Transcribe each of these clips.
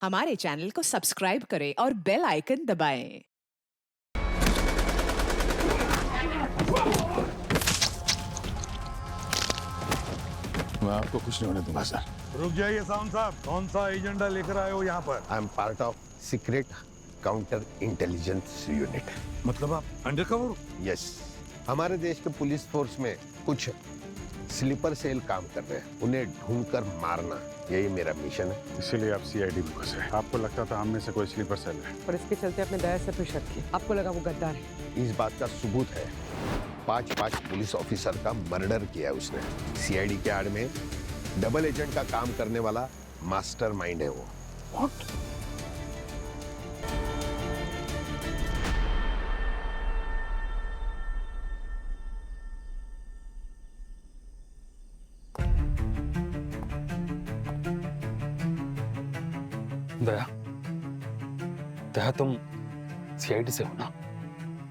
हमारे चैनल को सब्सक्राइब करें और बेल आइकन दबाएं। मैं आपको कुछ नहीं होने दूंगा सर। रुक जाइए साउंड साहब, कौन सा एजेंडा लेकर आए हो यहाँ पर? I am part of secret counter intelligence unit. मतलब आप अंडरकवर हो? यस, हमारे देश के पुलिस फोर्स में कुछ स्लीपर सेल काम कर रहे हैं, उन्हें ढूंढकर मारना, यही मेरा मिशन है। इसीलिए आप सीआईडी में घुसे। आपको लगता था हम में से कोई स्लीपर सेल है, और इसके चलते अपने दया से फिर शक किया। आपको लगा वो गद्दार है। इस बात का सबूत है, 5 पुलिस ऑफिसर का मर्डर किया है उसने। सीआईडी के आड़ में डबल एजेंट का काम करने वाला मास्टरमाइंड है वो। What? दया, दया तुम सीआईडी से हो ना?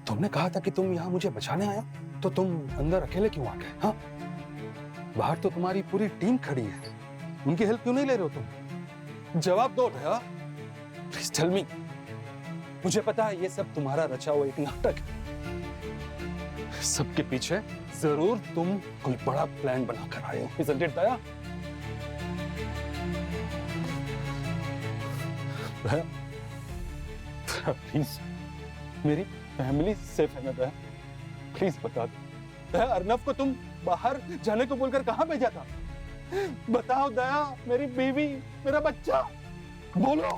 तुमने कहा था कि तुम यहाँ मुझे बचाने आया, तो तुम अंदर अकेले क्यों आ गए? हाँ, बाहर तो तुम्हारी पूरी टीम खड़ी है, उनकी हेल्प क्यों नहीं ले रहे हो तुम? जवाब दो दया, प्लीज टेल मी। मुझे पता है ये सब तुम्हारा रचा हुआ एक नाटक है, सबके पीछे जरूर तुम कोई बड़ा प्लान बनाकर आए हो, isn't it, दया? प्लीज, मेरी फैमिली सेफ है ना दया? प्लीज बता दो दया, अर्नव को तुम बाहर जाने को बोलकर कहां भेजा था? बताओ दया, मेरी बीवी, मेरा बच्चा, बोलो।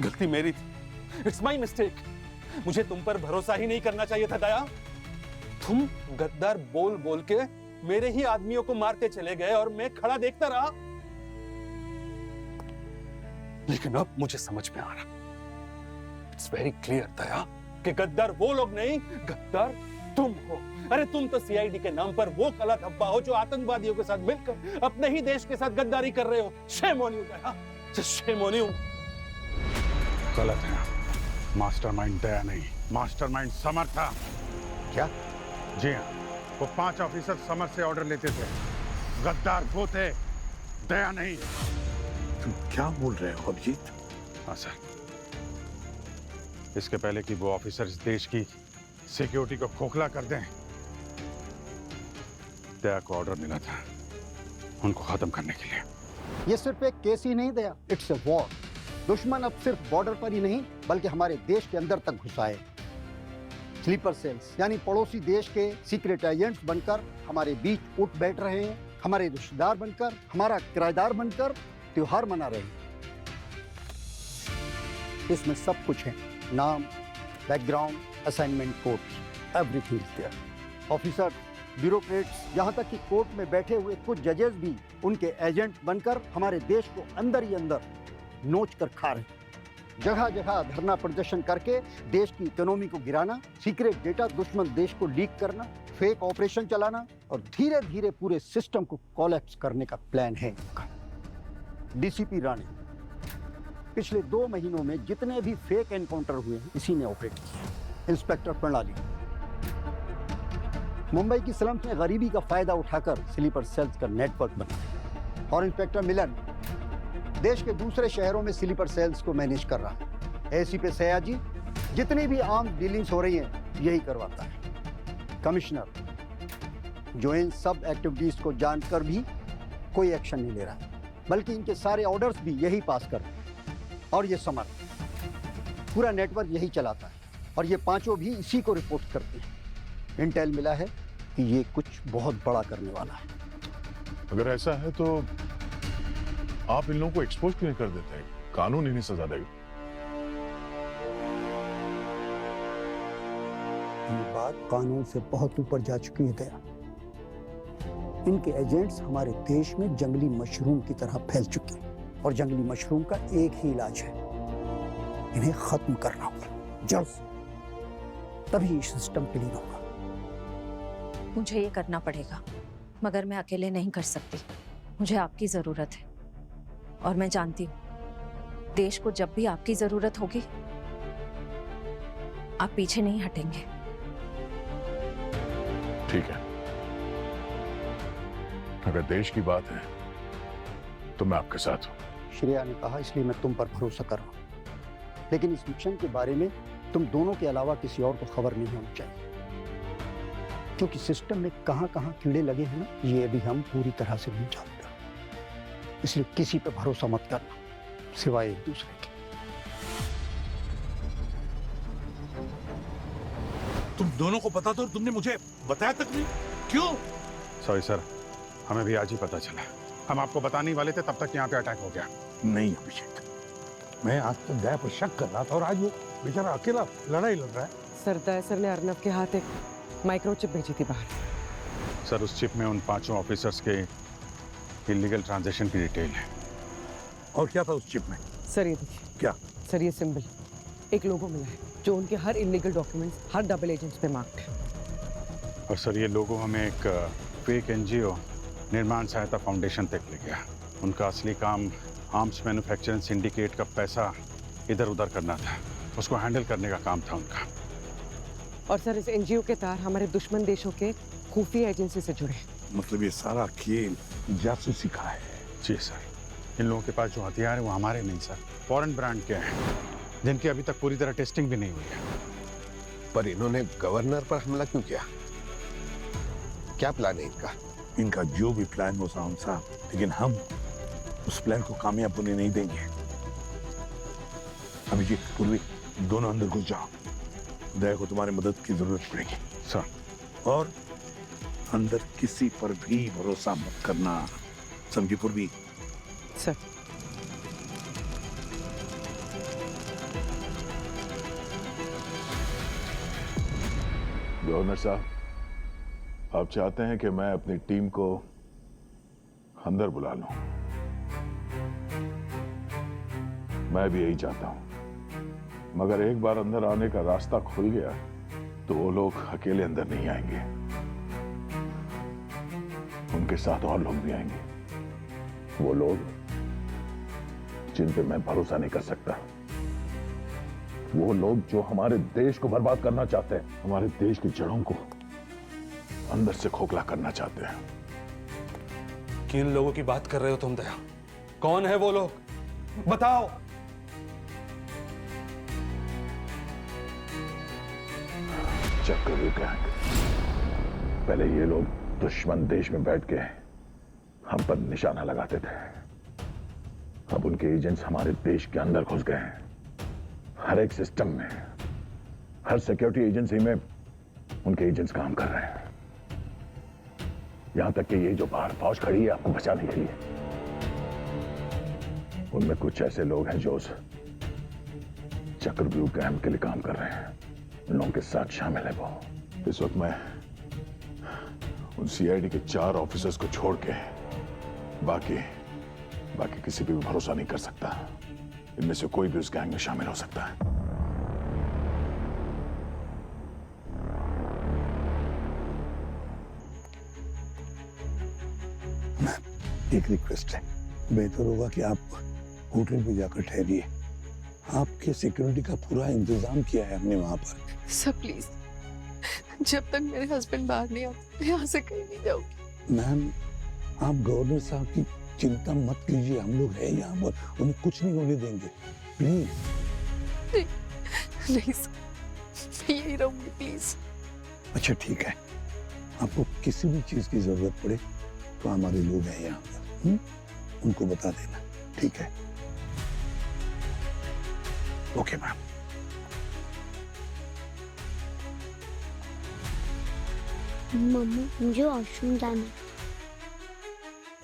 गलती मेरी थी, इट्स माई मिस्टेक। मुझे तुम पर भरोसा ही नहीं करना चाहिए था दया। तुम गद्दार बोल बोल के मेरे ही आदमियों को मारते चले गए और मैं खड़ा देखता रहा। लेकिन अब मुझे समझ में आ रहा, इट्स वेरी क्लियर दया, कि गद्दार वो लोग नहीं, गद्दार तुम हो। अरे तुम तो सीआईडी के नाम पर वो काला धब्बा हो जो आतंकवादियों के साथ मिलकर अपने ही देश के साथ गद्दारी कर रहे हो। Shame on you Daya, just shame on you. गलत है, मास्टरमाइंड दया नहीं, मास्टरमाइंड समर था। क्या? जी हाँ, वो 5 ऑफिसर समर से ऑर्डर लेते थे। गद्दार वो थे, दया नहीं। तुम क्या बोल रहे हो अभिजीत? हाँ सर, इसके पहले कि वो ऑफिसर इस देश की सिक्योरिटी को खोखला कर दें, दया को ऑर्डर मिला था उनको खत्म करने के लिए। ये सिर्फ एक केस ही नहीं दया, इट्स ए वॉर। दुश्मन अब सिर्फ बॉर्डर पर ही नहीं बल्कि हमारे देश के अंदर तक घुसा है। स्लीपर सेल्स यानी पड़ोसी देश के सीक्रेट एजेंट्स बनकर हमारे बीच उठ बैठ रहे हैं, हमारे रिश्तेदार बनकर, हमारा किराएदार बनकर त्योहार मना रहे हैं। इसमें सब कुछ है, नाम, background, assignment codes, everything is there. Officer, bureaucrats, यहाँ तक कि कोर्ट में बैठे हुए कुछ जजेस भी उनके एजेंट बनकर हमारे देश को अंदर ही अंदर नोच कर खा रहे हैं। जगह जगह धरना प्रदर्शन करके देश की इकोनॉमी को गिराना, सीक्रेट डेटा दुश्मन देश को लीक करना, फेक ऑपरेशन चलाना और धीरे धीरे पूरे सिस्टम को कोलैप्स करने का प्लान है इनका। डीसीपी राणे, पिछले 2 महीनों में जितने भी फेक एनकाउंटर हुए हैं इसी ने ऑपरेट किया। इंस्पेक्टर प्रणाली, मुंबई की स्लम्स में गरीबी का फायदा उठाकर स्लीपर सेल्स का नेटवर्क बना। और इंस्पेक्टर मिलन देश के दूसरे शहरों में स्लीपर सेल्स को मैनेज कर रहा है। एसीपी सयाजी जितनी भी आर्म डीलिंग्स हो रही हैं यही करवाता है। कमिश्नर जो इन सब एक्टिविटीज को जानकर भी कोई एक्शन नहीं ले रहा, बल्कि इनके सारे ऑर्डर्स भी यही पास कर। और ये समर पूरा नेटवर्क यही चलाता है और ये 5 भी इसी को रिपोर्ट करते हैं। इंटेल मिला है कि ये कुछ बहुत बड़ा करने वाला है। अगर ऐसा है तो आप इन लोगों को एक्सपोज क्यों नहीं कर देते? कानून इन्हें सजा देगा। ये बात कानून से बहुत ऊपर जा चुकी है दया। इनके एजेंट्स हमारे देश में जंगली मशरूम की तरह फैल चुके हैं और जंगली मशरूम का एक ही इलाज है, इन्हें खत्म करना होगा जड़ से, तभी इस सिस्टम क्लीन होगा। मुझे ये करना पड़ेगा, मगर मैं अकेले नहीं कर सकती। मुझे आपकी जरूरत है और मैं जानती हूँ देश को जब भी आपकी जरूरत होगी आप पीछे नहीं हटेंगे। ठीक है, अगर देश की बात है तो मैं आपके साथ हूँ। श्रेया ने कहा इसलिए मैं तुम पर भरोसा कर रहा हूँ, लेकिन इस मिशन के बारे में तुम दोनों के अलावा किसी और को खबर नहीं होनी चाहिए, क्योंकि सिस्टम में कहाँ कहाँ कीड़े लगे हैं ना, ये अभी हम पूरी तरह से नहीं जानते। इसलिए किसी पे भरोसा मत करना सिवाय एक दूसरे के। तुम दोनों को पता था और तुमने मुझे बताया तक नहीं, क्यों? सॉरी सर, हमें भी आज ही पता चला। हम आपको बताने ही वाले थे, तब तक यहाँ पे अटैक हो गया। नहीं अभिषेक, मैं आज तक दया पर शक कर रहा था और आज वो बेचारा अकेला लड़ाई लड़ रहा है। सरदार सर ने अर्नब के हाथ एक माइक्रोचिप भेजी थी बाहर। सर, उस चिप में उन 5 ऑफिसर्स के इलीगल ट्रांजैक्शन की डिटेल है। और क्या था उस चिप में? सर ये देखिए। क्या? सर ये सिंबल, एक लोगो मिला है जो उनके हर इलीगल डॉक्यूमेंट्स, हर डबल एजेंट्स पे मार्क्ड है। और सर, ये लोगो हमें एक फेक एनजीओ निर्माण सहायता फाउंडेशन तक ले गया। उनका असली काम आर्म्स मैन्युफैक्चरिंग सिंडिकेट का पैसा इधर उधर करना था, उसको हैंडल करने का काम था उनका। और सर इस एनजीओ के तार हमारे दुश्मन देशों के खुफिया एजेंसी से जुड़े हैं। मतलब ये सारा खेल जासूसी का है? जी सर, इन लोगों के पास जो हथियार है वो हमारे नहीं सर, फॉरेन ब्रांड के हैं, जिनकी अभी तक पूरी तरह टेस्टिंग भी नहीं हुई है। पर इन्होंने गवर्नर पर हमला क्यों किया? क्या प्लान है इनका? इनका जो भी प्लान हो साहब साहब, लेकिन हम उस प्लान को कामयाब होने नहीं देंगे। अभिजीत, पूर्वी, दोनों अंदर घुस जाओ। दया को तुम्हारी मदद की जरूरत पड़ेगी सर। और अंदर किसी पर भी भरोसा मत करना, समझी पूर्वी? सर गवर्नर साहब, आप चाहते हैं कि मैं अपनी टीम को अंदर बुला लूं। मैं भी यही चाहता हूं, मगर एक बार अंदर आने का रास्ता खुल गया तो वो लोग अकेले अंदर नहीं आएंगे, उनके साथ और लोग भी आएंगे। वो लोग जिन पे मैं भरोसा नहीं कर सकता, वो लोग जो हमारे देश को बर्बाद करना चाहते हैं, हमारे देश की जड़ों को अंदर से खोखला करना चाहते हैं। किन लोगों की बात कर रहे हो तुम दया? कौन है वो लोग? बताओ। चक्रव्यूह गैंग। पहले ये लोग दुश्मन देश में बैठ के हम पर निशाना लगाते थे, अब उनके एजेंट्स हमारे देश के अंदर घुस गए हैं। हर एक सिस्टम में, हर सिक्योरिटी एजेंसी में उनके एजेंट्स काम कर रहे हैं। यहां तक कि ये जो बाहर फौज खड़ी है आपको बचाने के लिए, उनमें कुछ ऐसे लोग हैं जो उस चक्रव्यूह गैंग के लिए काम कर रहे हैं। उन लोगों के साथ शामिल है वो। इस वक्त मैं उन सीआईडी के 4 ऑफिसर्स को छोड़ के बाकी किसी पे भी भरोसा नहीं कर सकता। इनमें से कोई भी उस गैंग में शामिल हो सकता है। एक रिक्वेस्ट है, बेहतर होगा कि आप होटल पे जाकर ठहरिए। आपके सिक्योरिटी का पूरा इंतजाम किया है हमने वहां पर। सर प्लीज, जब तक मेरे हस्बैंड बाहर नहीं आते मैं यहाँ से कहीं नहीं जाऊंगी। मैम, आप गवर्नर साहब की चिंता मत कीजिए, हम लोग हैं यहाँ पर, उन्हें कुछ नहीं होने देंगे, प्लीज। नहीं सर, मैं यही रहूंगी प्लीज। अच्छा ठीक है, आपको किसी भी चीज की जरूरत पड़े तो हमारे लोग हैं यहाँ पर, उनको बता देना, ठीक है? Okay ma'am. मम्मी, मुझे वॉशरूम जाना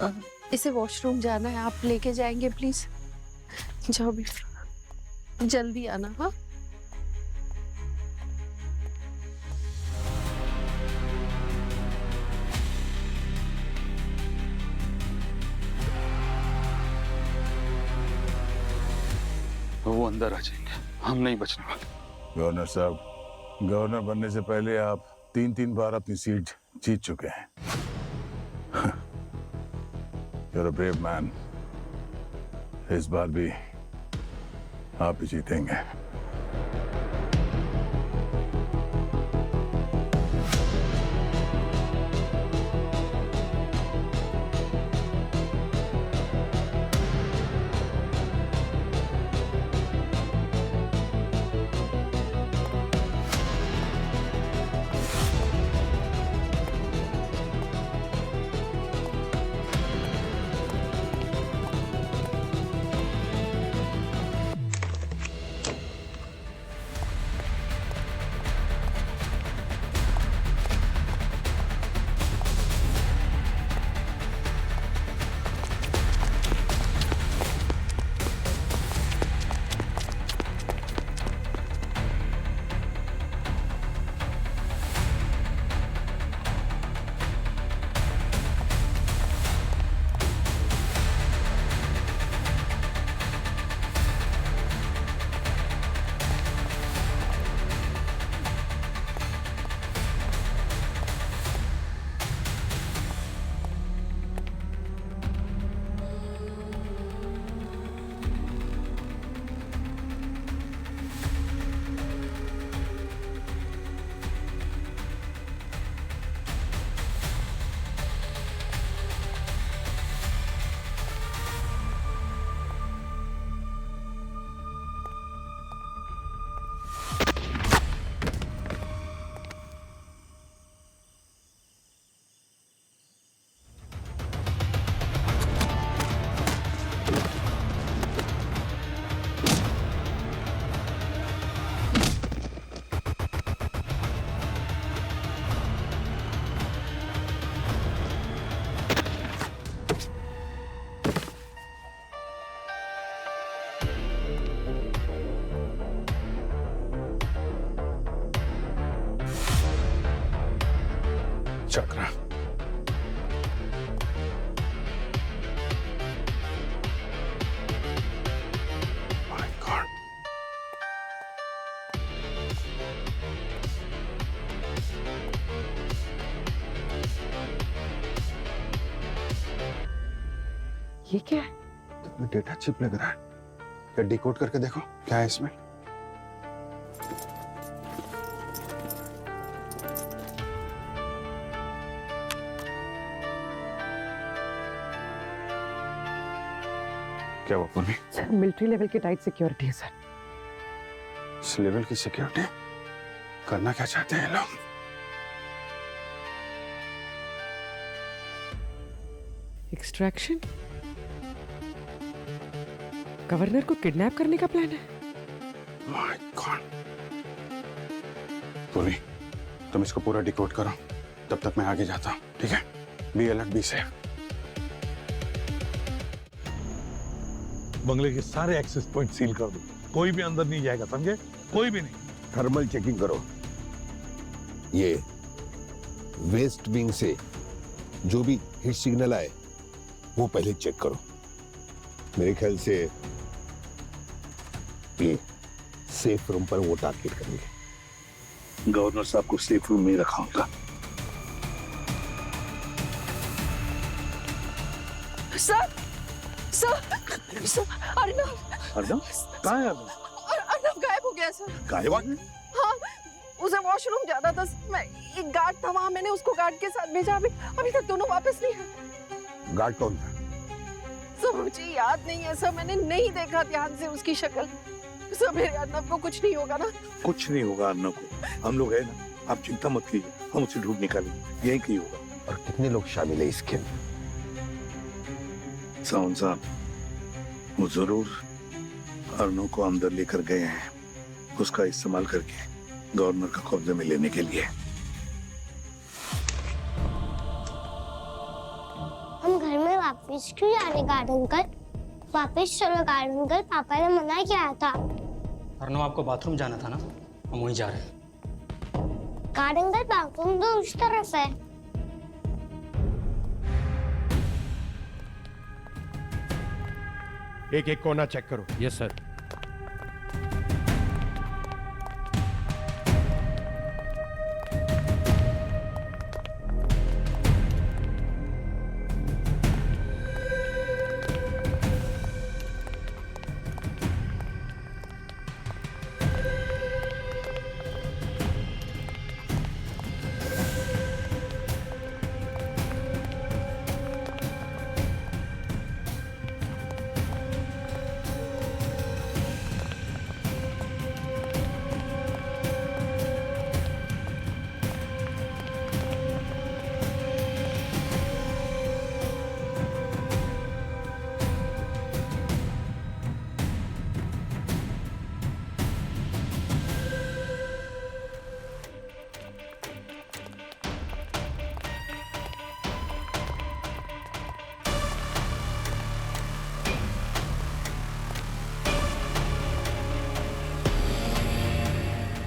है। इसे वॉशरूम जाना है, आप लेके जाएंगे प्लीज? जाओ बेटा, जल्दी आना। हाँ, वो अंदर आ जाएंगे, हम नहीं बचने वाले। गवर्नर साहब, गवर्नर बनने से पहले आप 3 बार अपनी सीट जीत चुके हैं। You're a brave man. इस बार भी आप ही जीतेंगे। चक्रा। My God. ये क्या है? डेटा चिप लग रहा है। क्या डिकोड करके देखो क्या है इसमें। क्या हुआ पूर्वी? सर मिलिट्री लेवल की टाइट सिक्योरिटी है सर। इस लेवल की सिक्योरिटी करना क्या चाहते हैं लोग? एक्सट्रैक्शन? गवर्नर को किडनैप करने का प्लान है? My God. पूर्वी तुम इसको पूरा डिकोड करो, तब तक मैं आगे जाता हूँ, ठीक है? Be alert, be safe. बंगले के सारे एक्सेस पॉइंट सील कर दो, कोई भी अंदर नहीं जाएगा, समझे? कोई भी नहीं। थर्मल चेकिंग करो। ये वेस्ट विंग से जो भी हिट सिग्नल आए वो पहले चेक करो। मेरे ख्याल से ये सेफ रूम पर वो टारगेट करेंगे। गवर्नर साहब को सेफ रूम में रखा होगा। सर अर्नव कहाँ है अब? अर्नव गायब हो गया सर। गायब? हाँ, उसे वॉशरूम जाना था। मैं एक गार्ड था वहाँ, मैंने उसको गार्ड के साथ भेजा। अभी तक दोनों वापस नहीं है। गार्ड कौन था? सर मुझे याद नहीं है सर, मैंने नहीं देखा ध्यान से उसकी शक्ल। सर मेरे अर्नव को कुछ नहीं होगा ना? कुछ नहीं होगा अर्नव को, हम लोग है ना, आप चिंता मत कीजिए, हम उसे ढूंढ निकालेंगे, यही कहीं होगा। और कितने लोग शामिल है इसके? साउंड साहब, वो जरूर अर्नव को अंदर लेकर गए हैं, उसका इस्तेमाल करके गवर्नर का कब्जा में लेने के लिए। हम घर में वापस क्यों जाने गार्डन कर? वापस चलो गार्डन कर, पापा ने मना किया था। अर्नव आपको बाथरूम जाना था ना, हम वहीं जा रहे हैं। गार्डन कर बाथरूम तो उस तरफ है। एक एक कोना चेक करो। Yes sir.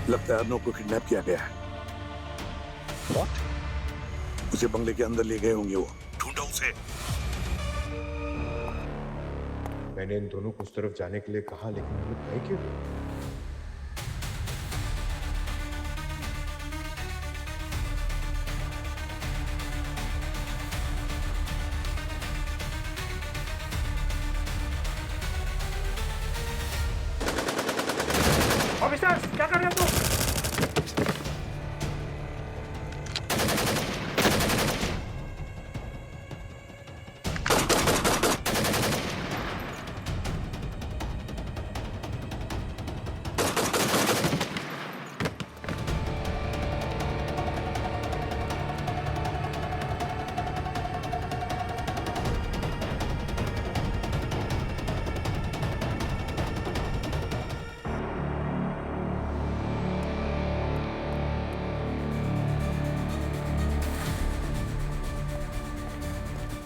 लगता है अर्नव को किडनैप किया गया है। उसे बंगले के अंदर ले गए होंगे वो, ढूंढो उसे। मैंने इन दोनों को उस तरफ जाने के लिए कहा, लेकिन वो लोग गए क्यों? ऑफिसर क्या कर रहे हो तुम?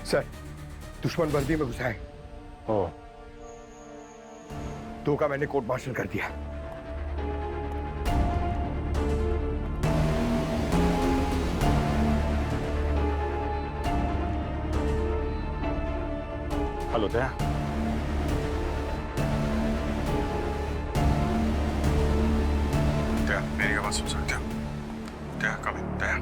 सर, दुश्मन वर्दी में घुसा है। दो का मैंने कोर्ट मार्शल कर दिया। हेलो दया, दया मेरी आवाज सुन सकते हो? दया कम इन, दया।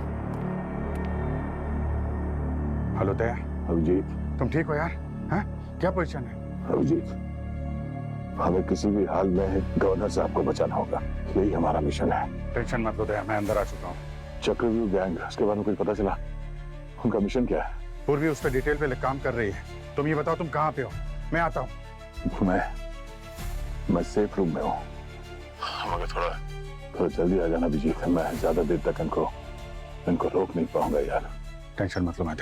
हेलो दया। अभिजीत, तुम ठीक हो यार? हैं? क्या पोजीशन है? अभिजीत, हमें किसी भी हाल में गवर्नर साहब को बचाना होगा, यही हमारा मिशन है। टेंशन मत लो दया, मैं अंदर आ चुका हूँ। चक्रव्यूह गैंग, उसके बारे में कुछ पता चला? उनका मिशन क्या है? पूर्वी उस पर डिटेल पे काम कर रही है। तुम ये बताओ तुम कहाँ पे हो? मैं आता हूँ। मैं सेफ रूम में हूँ, मगर थोड़ा जल्दी आ जाना अभिजीत, मैं ज्यादा देर तक इनको रोक नहीं पाऊंगा यार। टेंशन मत लो, मैं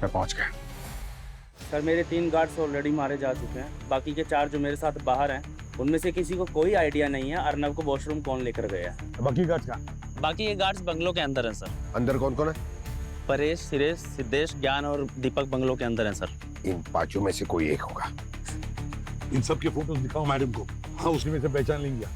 पहुंच गया। सर मेरे 3 गार्ड्स ऑलरेडी मारे जा चुके हैं, बाकी के 4 जो मेरे साथ बाहर हैं उनमें से किसी को कोई आइडिया नहीं है अर्नब को वॉशरूम कौन लेकर गया। बाकी गार्ड्स कहाँ? बाकी ये गार्ड्स बंगलों के अंदर हैं सर। अंदर कौन कौन है? परेश, सुरेश, सिद्धेश, ज्ञान और दीपक बंगलों के अंदर हैं सर। इन 5 में से कोई एक होगा। इन सब के फोटोज दिखाओ मैडम को। हाँ, उसी में से पहचान लेंगे।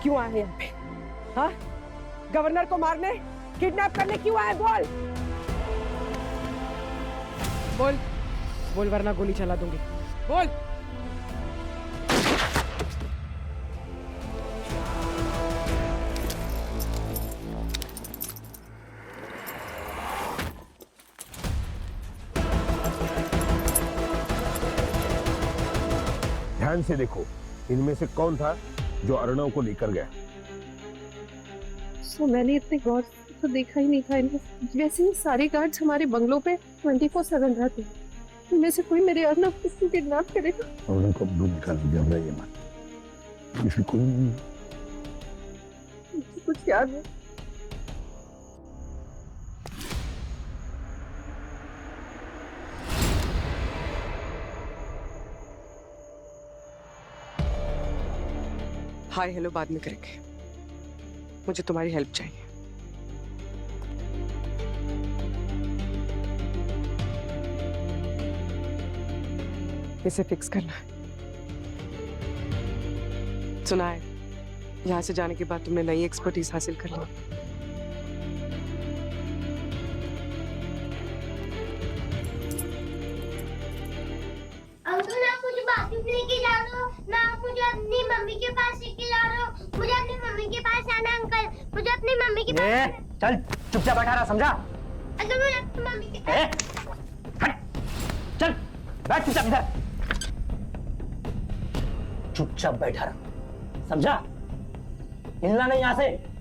क्यों आए यहाँ पे? हाँ, गवर्नर को मारने, किडनैप करने क्यों आए? बोल बोल बोल, वरना गोली चला दूंगी। बोल। ध्यान से देखो, इनमें से कौन था जो अर्णव को लेकर गया? मैंने इतने गौर से तो देखा ही नहीं था इन्हें। वैसे ही सारे गार्ड्स हमारे बंगलों पे 24/7 रहते हैं। इनमें से कोई मेरे अर्नब को किडनैप करेगा। उनको दूर निकाल दिया, ये मत, किसी कोई नहीं। कुछ याद है? हाय हेलो बाद में करेंगे, मुझे तुम्हारी हेल्प चाहिए। इसे फिक्स करना है। सुना है यहाँ से जाने के बाद तुमने नई एक्सपर्टीज हासिल कर ली। अंकल आप मुझे बाथरूम लेके जा रहे हो ना? आप मुझे अपनी मम्मी के पास लेके जा रहे हो? मुझे अपनी मम्मी के पास आना अंकल, मुझे अपनी मम्मी के पास। चल चुपचाप बैठा रहा, समझा? अंकल मुझे अपनी मम्मी के चल बैठ चुपचाप इधर, चुपचाप बैठा रहा, समझा? हिलना नहीं यहाँ से।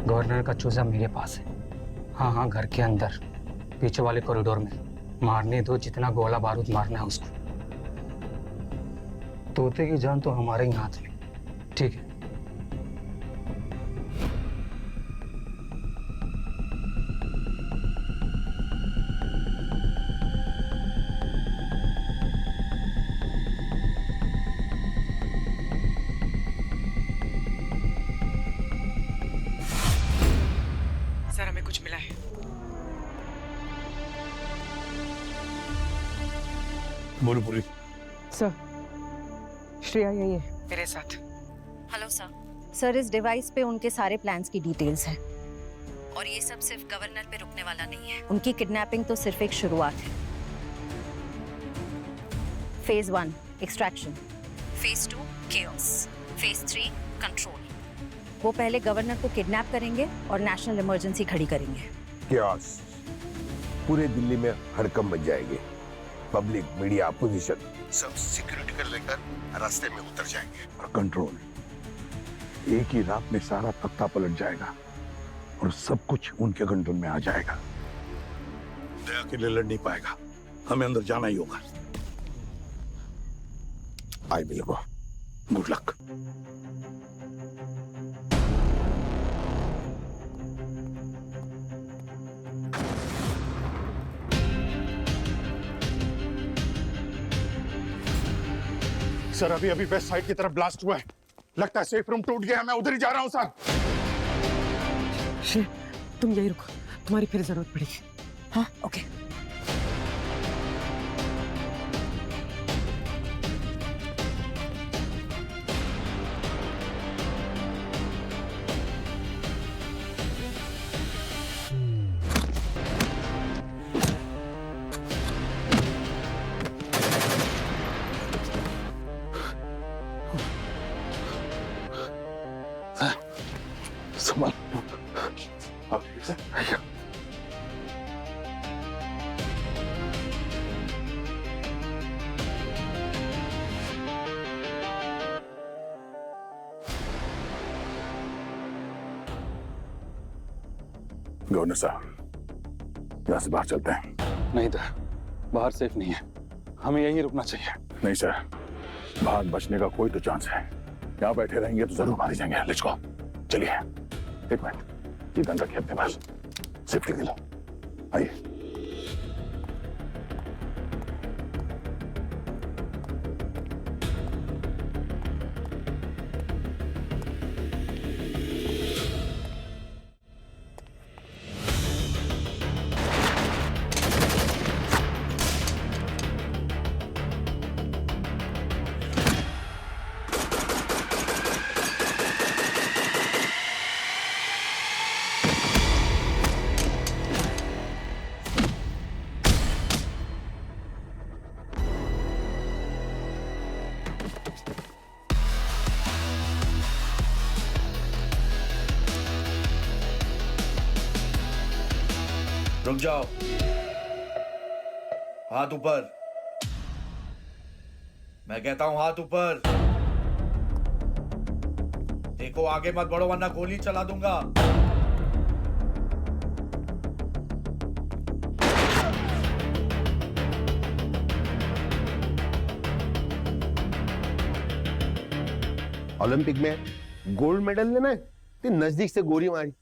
गवर्नर का चूजा मेरे पास है। हाँ हाँ, घर के अंदर पीछे वाले कॉरिडोर में। मारने दो जितना गोला बारूद मारना है उसको। तोते की जान तो हमारे ही हाथ में, ठीक है? सर हमें कुछ मिला है। बोलो पूरी। सर श्रेया यही है मेरे साथ। Hello sir. सर इस डिवाइस पे उनके सारे प्लान्स की डिटेल्स हैं और ये सब सिर्फ गवर्नर पे रुकने वाला नहीं है। उनकी किडनैपिंग तो सिर्फ एक शुरुआत है। Phase 1 extraction, phase 2 chaos, phase 3 control. वो पहले गवर्नर को किडनैप करेंगे और नेशनल इमरजेंसी खड़ी करेंगे। केओस, पूरे दिल्ली में हड़कंप मच जाएगी। पब्लिक, मीडिया, अपोजिशन सब सिक्योरिटी कर लेकर रास्ते में उतर जाएंगे। और कंट्रोल, एक ही रात में सारा तख्ता पलट जाएगा और सब कुछ उनके कंट्रोल में आ जाएगा। दया अकेले लड़ नहीं पाएगा, हमें अंदर जाना ही होगा। I will go. Good luck. Sir अभी अभी वेस्ट साइड की तरफ ब्लास्ट हुआ है, लगता है सेफ रूम टूट गया। मैं उधर ही जा रहा हूँ सर। तुम यही रुको, तुम्हारी फिर जरूरत पड़ेगी। हाँ ओके। संभाल। गवर्नर साहब, यहाँ से बाहर चलते हैं। नहीं था, बाहर सेफ नहीं है, हमें यहीं रुकना चाहिए। नहीं सर, बाहर बचने का कोई तो चांस है। यहाँ बैठे रहेंगे तो जरूर मारे जाएंगे। Let's go. चलिए। एक मिनट, ये गन रखिए अपने पास, सेफ्टी के लिए। आइए। रुक जाओ, हाथ ऊपर। मैं कहता हूं हाथ ऊपर। देखो आगे मत बढ़ो वरना गोली चला दूंगा। ओलंपिक में गोल्ड मेडल लेना है तो नजदीक से गोली मारी,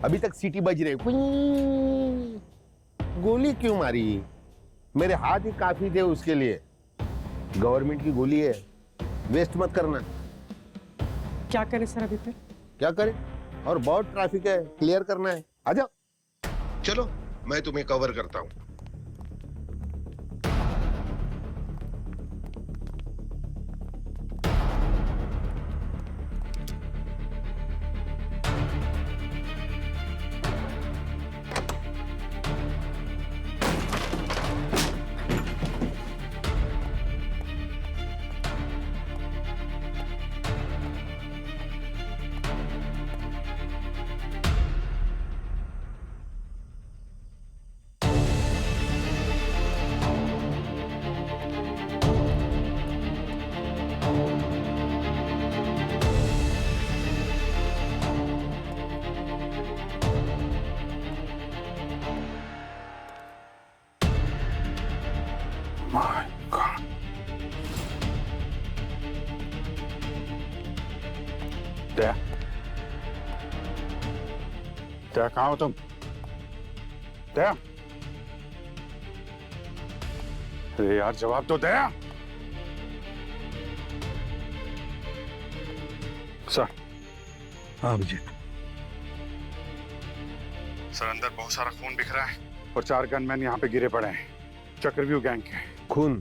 अभी तक सीटी बज रही। गोली क्यों मारी? मेरे हाथ ही काफी थे उसके लिए। गवर्नमेंट की गोली है, वेस्ट मत करना। क्या करें सर अभी फिर? क्या करें? और बहुत ट्रैफिक है, क्लियर करना है। आजा, चलो मैं तुम्हें कवर करता हूं। My God. दया, दया कहाँ हो तुम? दया, अरे यार जवाब दो दया। सर। हाँ अभिजीत। सर अंदर बहुत सारा खून बिखरा है और 4 गनमैन यहाँ पे गिरे पड़े हैं, चक्रव्यूह गैंग के। खून?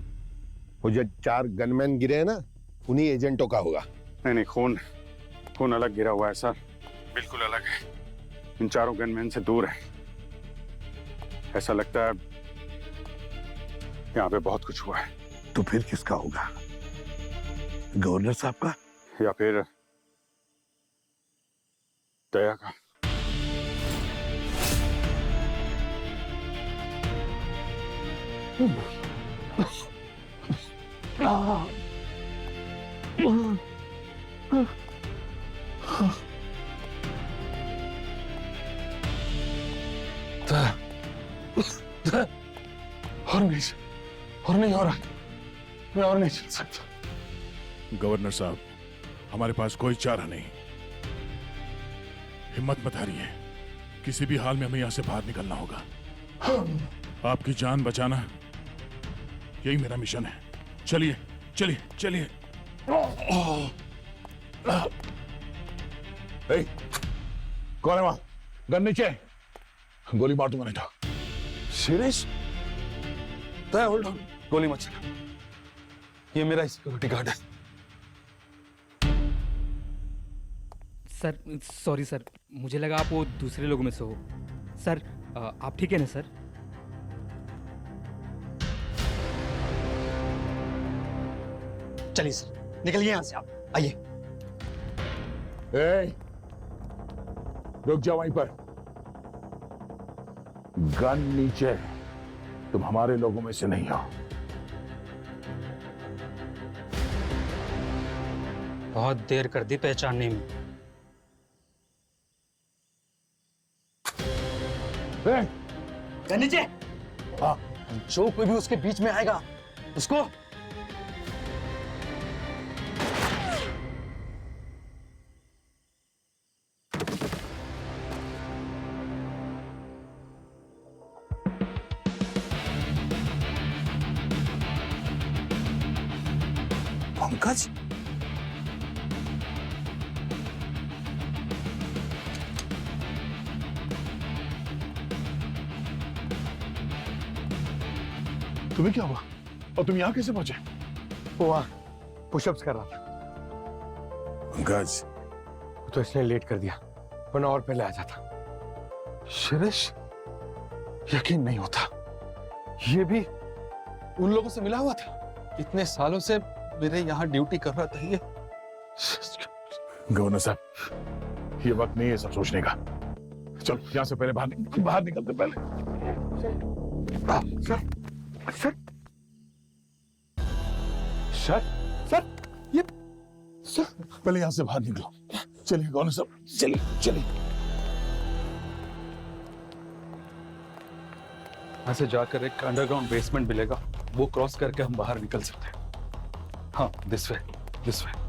वो जो 4 गनमैन गिरे हैं ना, उन्हीं एजेंटों का होगा। नहीं, खून अलग गिरा हुआ है सर, बिल्कुल अलग है। इन 4 गनमैन से दूर है। ऐसा लगता है यहाँ पे बहुत कुछ हुआ है। तो फिर किसका होगा? गवर्नर साहब का या फिर दया का? और नहीं हो रहा, मैं और नहीं चल सकता। गवर्नर साहब, हमारे पास कोई चारा नहीं। हिम्मत मत हारिए, किसी भी हाल में हमें यहां से बाहर निकलना होगा। आपकी जान बचाना यही मेरा मिशन है। चलिए चलिए चलिए। कौन है वहां? गन नीचे। गोली मार दूंगा नहीं तो। शिरीष, होल्ड ऑन, गोली मत चला, ये मेरा सिक्योरिटी गार्ड है। सर सॉरी सर, मुझे लगा आप वो दूसरे लोगों में से हो। सर आप ठीक है ना सर? चलिए सर, निकलिए यहां से, आप आइए। रुक जाओ वहीं पर। गन नीचे। तुम हमारे लोगों में से नहीं हो। बहुत देर कर दी पहचानने में। नीचे। हाँ, जो कोई भी उसके बीच में आएगा उसको पंकज, तुम्हें क्या हुआ और तुम यहां कैसे पहुंचे? वो वहां पुशअप्स कर रहा था। पंकज, तो इसने लेट कर दिया, वरना और पहले आ जाता। शिरीष, यकीन नहीं होता, ये भी उन लोगों से मिला हुआ था। इतने सालों से मेरे यहाँ ड्यूटी कर रहा था ये। गवर्नर साहब, ये वक्त नहीं है सब सोचने का। चलो यहां से पहले बाहर निकलते पहले। सर सर सर सर, ये सर पहले यहां से बाहर निकलो। चलिए गवर्नर साहब, चलिए चलिए। यहाँ से जाकर एक अंडरग्राउंड बेसमेंट मिलेगा, वो क्रॉस करके हम बाहर निकल सकते हैं। हाँ, दिस वे, दिस वे।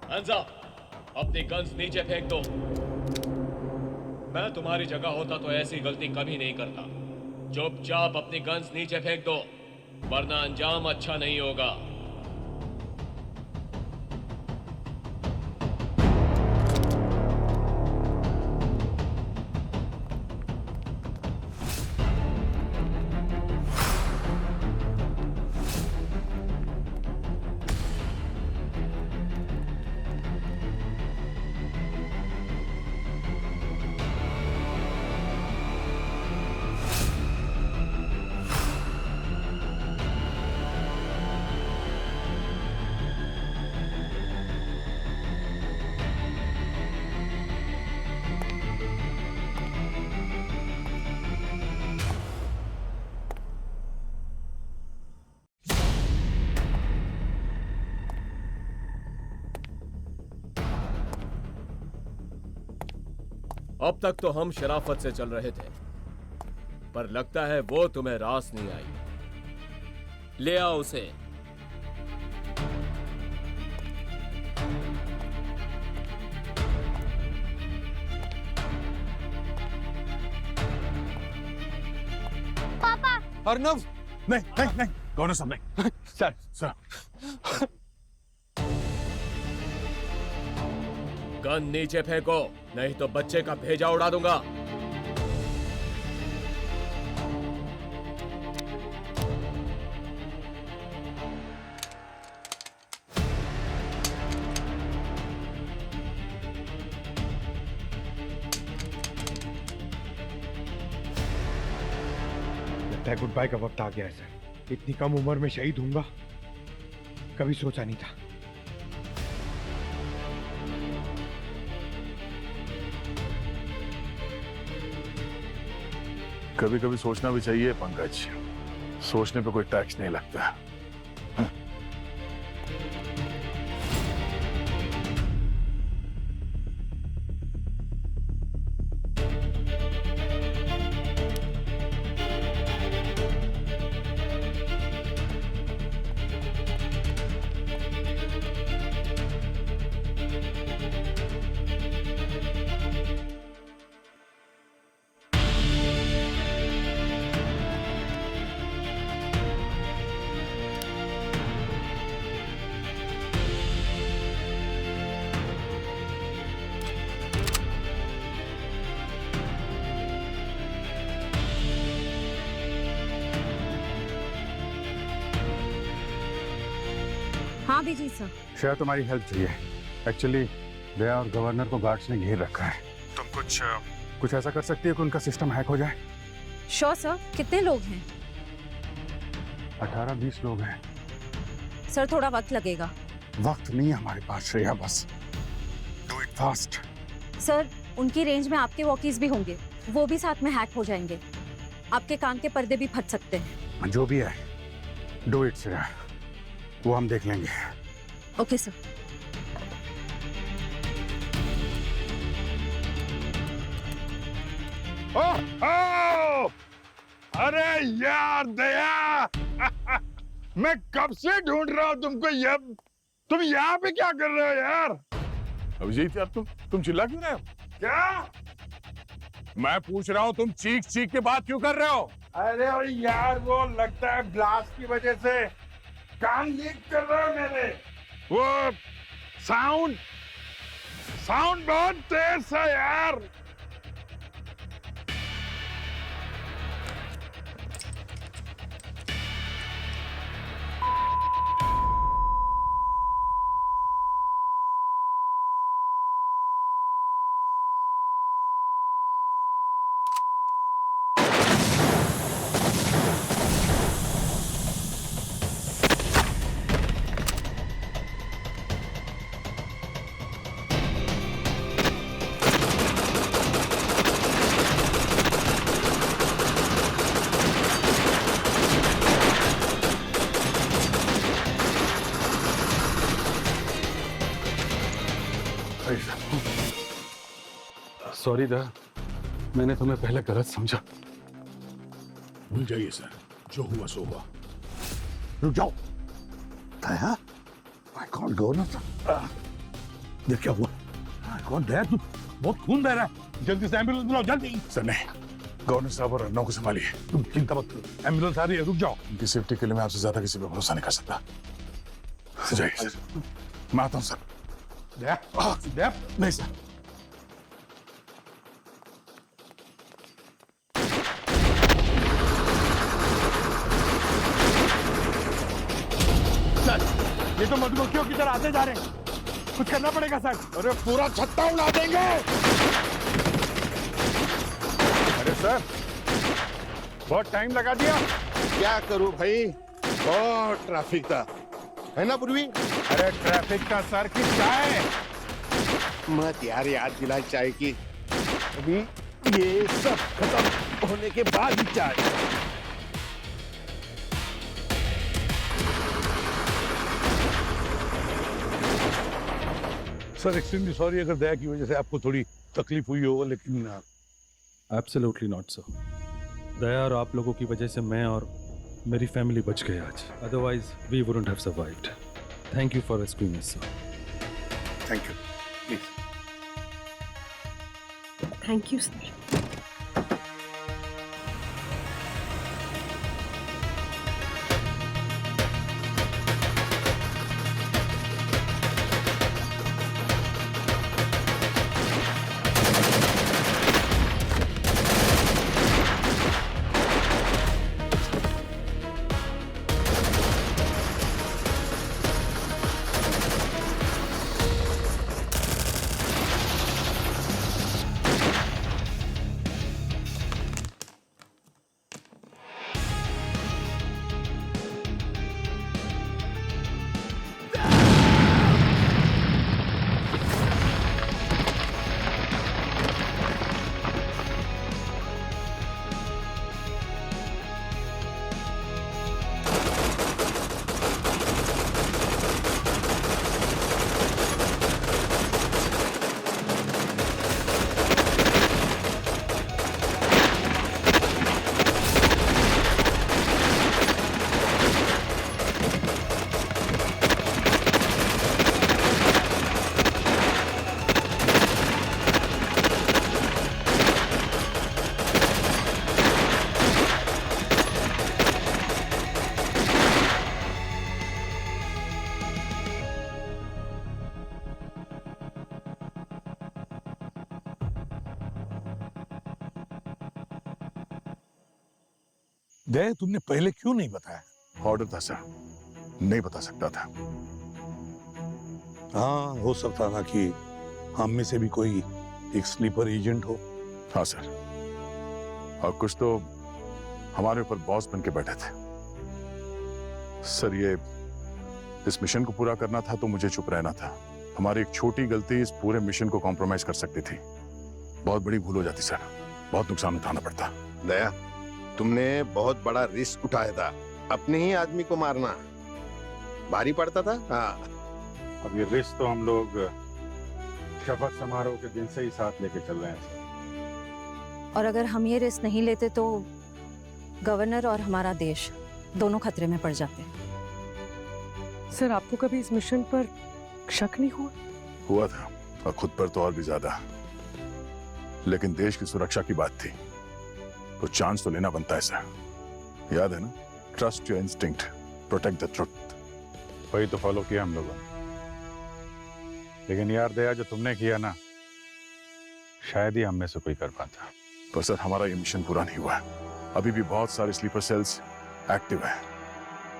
हंसा, अपनी गन्स नीचे फेंक दो। मैं तुम्हारी जगह होता तो ऐसी गलती कभी नहीं करता। चुपचाप अपनी गन्स नीचे फेंक दो, वरना अंजाम अच्छा नहीं होगा। अब तक तो हम शराफत से चल रहे थे, पर लगता है वो तुम्हें रास नहीं आई। ले आओ उसे। पापा। अर्नव, नहीं नहीं नहीं, गवर्नर साहब नहीं। सर सर, गन नीचे फेंको, नहीं तो बच्चे का भेजा उड़ा दूंगा। लगता है गुड बाय का वक्त आ गया है सर। इतनी कम उम्र में शहीद होऊंगा कभी सोचा नहीं था। कभी कभी सोचना भी चाहिए पंकज, सोचने पे कोई टैक्स नहीं लगता। हाँ बिजी सर। शायद तुम्हारी हेल्प चाहिए। एक्चुअली दया और गवर्नर को गार्ड्स ने घेर रखा है। तुम कुछ ऐसा कर सकती है कि उनका सिस्टम हैक हो जाए? Sure sir. कितने लोग हैं? 18-20 लोग हैं। सर थोड़ा वक्त लगेगा। वक्त नहीं है हमारे पास श्रेया, बस डू इट फास्ट। सर उनकी रेंज में आपके वॉकीज भी होंगे, वो भी साथ में हैक हो जाएंगे। आपके कान के पर्दे भी फट सकते हैं। जो भी है डू इट श्रेया, वो हम देख लेंगे। Okay sir. अरे यार दया, मैं कब से ढूंढ रहा हूँ तुमको। तुम यहाँ पे क्या कर रहे हो यार? अभिजीत यार तुम चिल्ला क्यों रहे हो? क्या? मैं पूछ रहा हूँ तुम चीख चीख के बात क्यों कर रहे हो? अरे यार वो लगता है ब्लास्ट की वजह से कान लीक कर रहे हो मेरे। वो साउंड बहुत तेज सा यार। सॉरी दा, मैंने तुम्हें पहले गलत समझा। भूल जाइए सर, जो हुआ सो हुआ। रुक जाओ। दया, माय गॉड गवर्नर सर, ये क्या हुआ? माय गॉड दया, तू बहुत खून बह रहा है। जल्दी से एम्बुलेंस बुलाओ, जल्दी। सर नहीं, गवर्नर साहब और अन्ना को संभालिए। तुम चिंता मत करो, एम्बुलेंस आ रही है, रुक जाओ। उनकी सेफ्टी के लिए मैं आपसे ज्यादा किसी पे भरोसा नहीं कर सकता। जाइए सर, मैं आता हूँ सर। दया, दया, नहीं सर। ये तो मधुमक्खियों की तरह आते जा रहे हैं, कुछ करना पड़ेगा सर। अरे पूरा छत्ता उड़ा देंगे। अरे सर, बहुत टाइम लगा दिया। क्या करूं भाई, बहुत ट्रैफिक था, है ना पूर्वी? अरे ट्रैफिक का सर की चाय मत यार, याद दिला चाय की। अभी ये सब खत्म होने के बाद ही चाय। सर एक्सट्रीमली सॉरी अगर दया की वजह से आपको थोड़ी तकलीफ हुई हो, लेकिन एब्सोल्युटली नॉट सर। दया और आप लोगों की वजह से मैं और मेरी फैमिली बच गए आज, otherwise we wouldn't have survived. Thank you for rescuing us sir. Thank you. Please. Thank you sir. Daya तुमने पहले क्यों नहीं बताया? ऑर्डर था सर, नहीं बता सकता था। हाँ, हो सकता था कि हम में से भी कोई एक स्लीपर एजेंट हो। हाँ सर, और कुछ तो हमारे ऊपर बॉस बन के बैठे थे। सर, ये इस मिशन को पूरा करना था तो मुझे चुप रहना था। हमारी एक छोटी गलती इस पूरे मिशन को कॉम्प्रोमाइज कर सकती थी। बहुत बड़ी भूल हो जाती सर, बहुत नुकसान उठाना पड़ता। दया, तुमने बहुत बड़ा रिस्क उठाया था, अपने ही आदमी को मारना भारी पड़ता था। हाँ, अब ये रिस्क तो हम लोग शपथ समारोह के दिन से ही साथ लेके चल रहे हैं सर। और अगर हम ये रिस्क नहीं लेते तो गवर्नर और हमारा देश दोनों खतरे में पड़ जाते। सर, आपको कभी इस मिशन पर शक नहीं हुआ? हुआ था, और खुद पर तो और भी ज्यादा। लेकिन देश की सुरक्षा की बात थी तो चांस तो लेना बनता है सर। याद है ना, trust your instinct, protect the truth. वही तो फॉलो किया हम लोगों ने। लेकिन यार दया, जो तुमने किया ना, शायद ही हम में से कोई कर पाता। पर सर, हमारा ये मिशन पूरा नहीं हुआ। अभी भी बहुत सारे स्लीपर सेल्स एक्टिव हैं।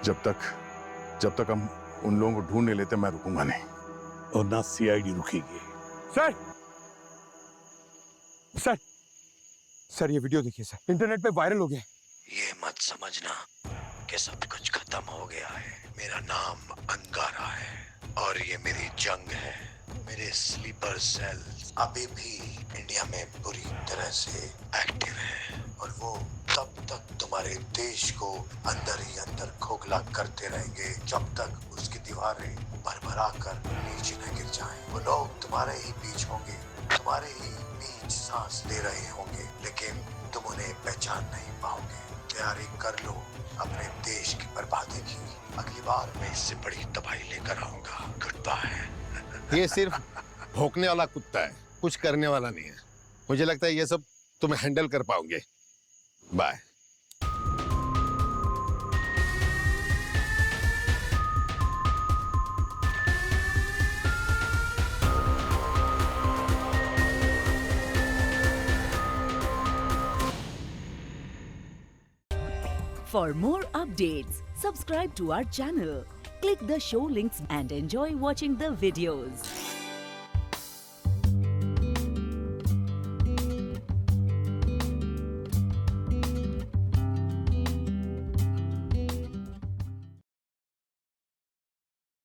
जब तक हम उन लोगों को ढूंढ नहीं लेते, मैं रुकूंगा नहीं। और ना सीआईडी रुकेगी। सर, सर, सर, ये वीडियो देखिए सर, इंटरनेट पे वायरल हो गया। ये मत समझना कि सब कुछ खत्म हो गया है। मेरा नाम अंगारा है और ये मेरी जंग है। मेरे स्लीपर सेल्स अभी भी इंडिया में पूरी तरह से एक्टिव है और वो तब तक तुम्हारे देश को अंदर ही अंदर खोखला करते रहेंगे जब तक उसकी दीवारें भरभरा कर नीचे न गिर जाएं। वो लोग तुम्हारे ही बीच होंगे, तुम्हारे ही बीच सांस ले रहे होंगे, लेकिन तुम उन्हें पहचान नहीं पाओगे। तैयारी कर लो अपने देश की बर्बादी की। अगली बार मैं इससे बड़ी तबाही लेकर आऊंगा। Goodbye. ये सिर्फ भौंकने वाला कुत्ता है, कुछ करने वाला नहीं है। मुझे लगता है ये सब तुम हैंडल कर पाओगे। Bye. For more updates, subscribe to our channel, click the show links and enjoy watching the videos.